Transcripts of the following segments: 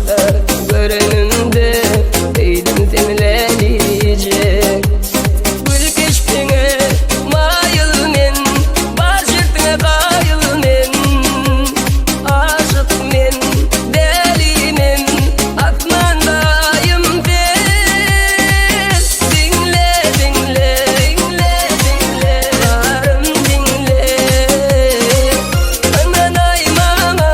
başka göreninde değilim denilecek. Gül geçtiğine mayıl men, barıştığına kayıl men, aşık men, deli men, atmandayım ben. Dinle, dinle, dinle, dinle, varım dinle. Aman ay mama,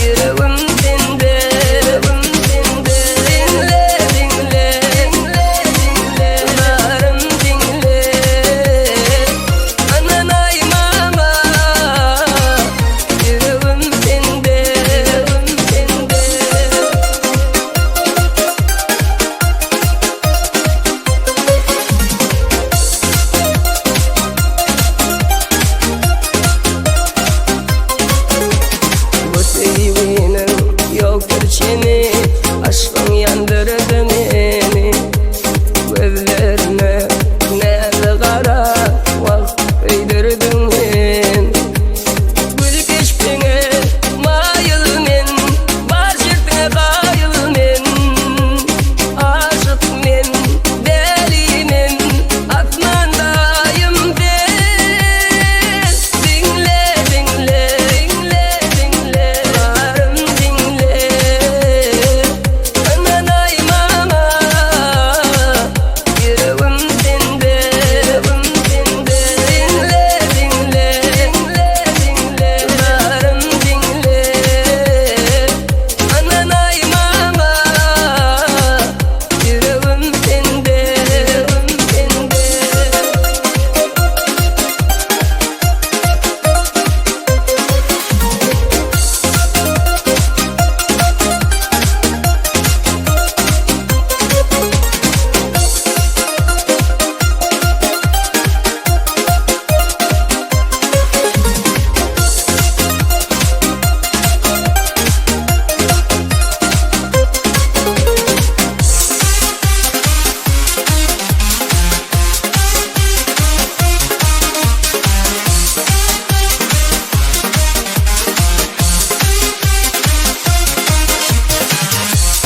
yüreğim sende, yüreğim sende. Dinle, dinle, dinle, dinle, varım dinle. Aman ay mama, yüreğim sende, yüreğim sende. Bu sevginin yoktur çeni, aşkın yandırdı beni. Gözlerime nerede kara vakit öldürdün men. Gül geçtiğine mayıl men, barıştığına kayıl men, aşık men, deli men, atmandayım ben. Dinle, dinle, dinle, dinle, varım dinle. Aman ay mama, yüreğim sende, yüreğim sende. Dinle, dinle, dinle, dinle, varım dinle. Aman ay mama, yüreğim sende, yüreğim sende.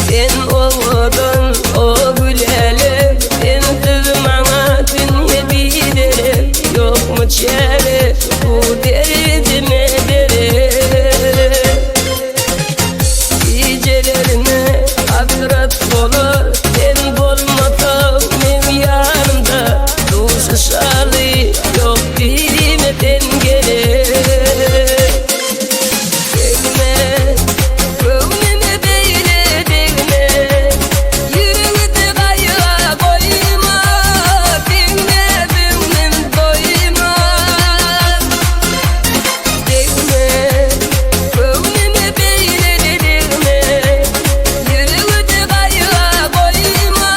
Sen oğudun o güleli, sensiz bana dünya bideri. Yok mu çare bu derdime dere? Gecelerine hasret olur, sen bulmasan benim yanımda. Duşu şalı yok dilime dengeli. Sevme, gönlüme beyle değme, yüreğimde kayığa koyma. Dinle benim doyma. Sevme, gönlüme beyle değme, yüreğimde kayığa koyma.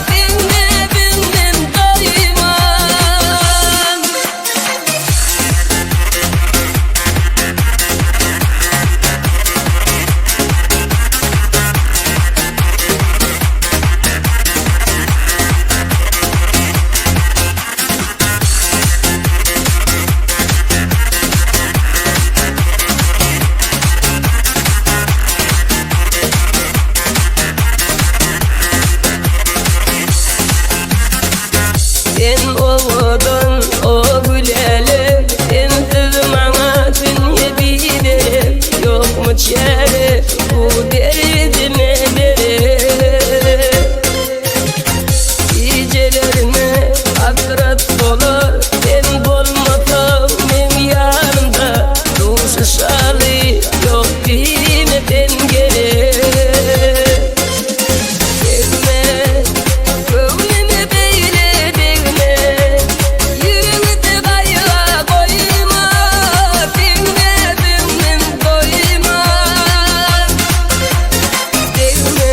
Dinle benim doyma. Sen oğudun o güleli, sensiz bana dünya bideri. Yok mu çare bu derdime dere? Gecelerine hasret olur, sen bulmasan benim yanımda. Duşu şalı yok dilime dengeli. Sevme, gönlüme beyle değme, yüreğimde kayığa koyma. Dinle benim doyma. Sevme,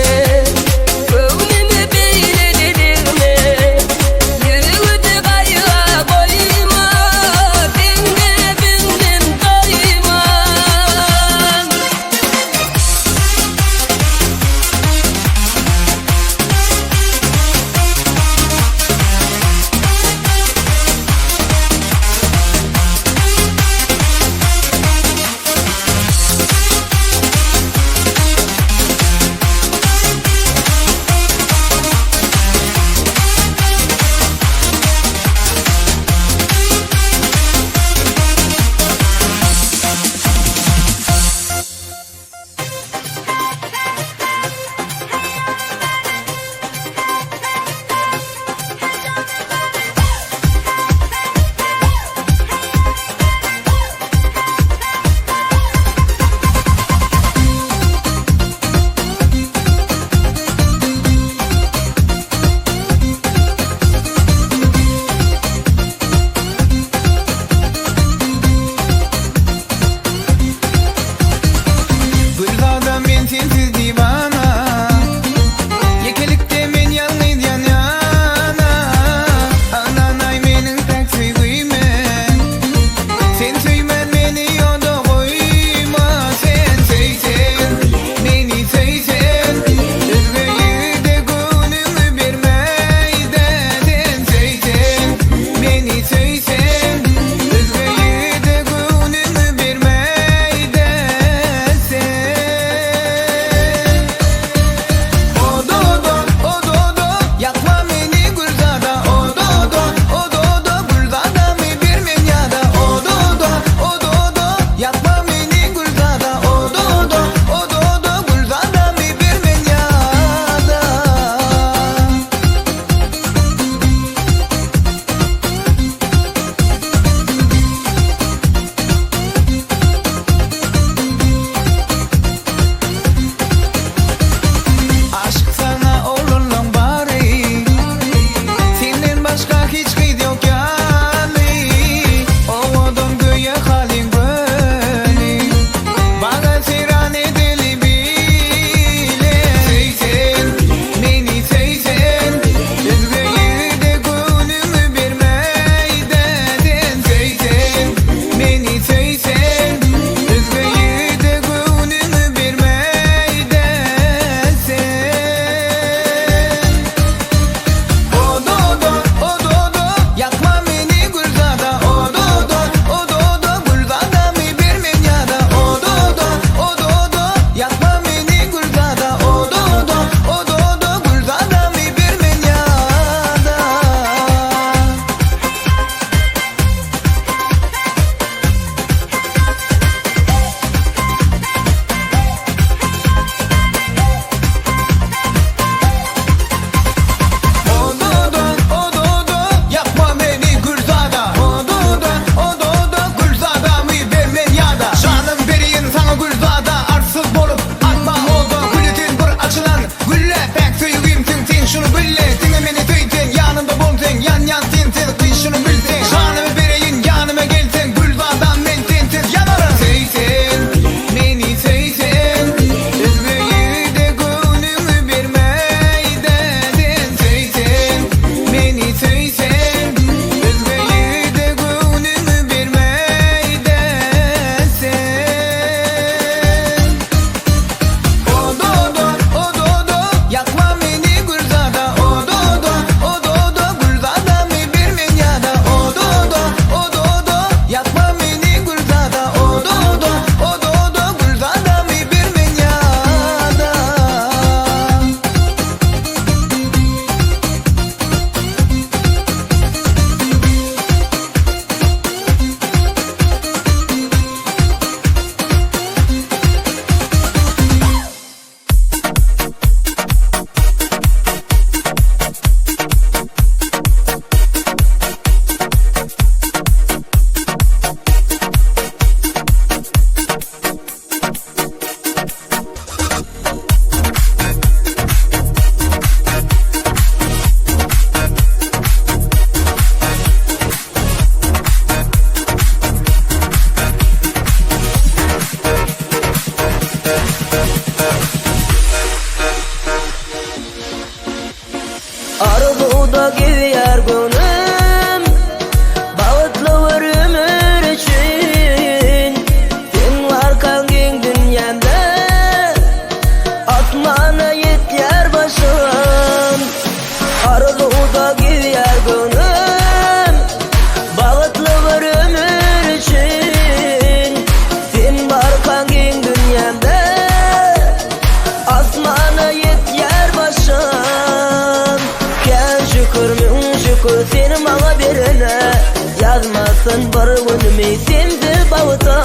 türkü seni bana birine. Yazmasın bir günümü sensiz bağıta.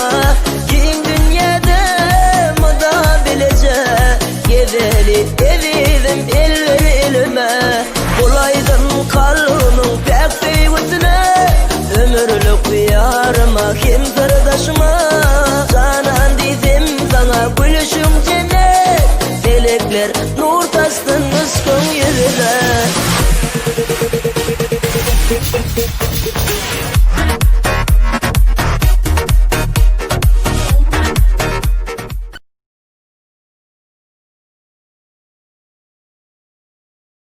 Kim dünyada mıda bilece. Gezeli evizim elleri elime. Bulaydın kalbinin pek sevgisine. Ömürlük yarıma kim sırdaşıma. Canan dizim sana gülüşüm cennet. Selekler nur taştın ışkın yüzüne.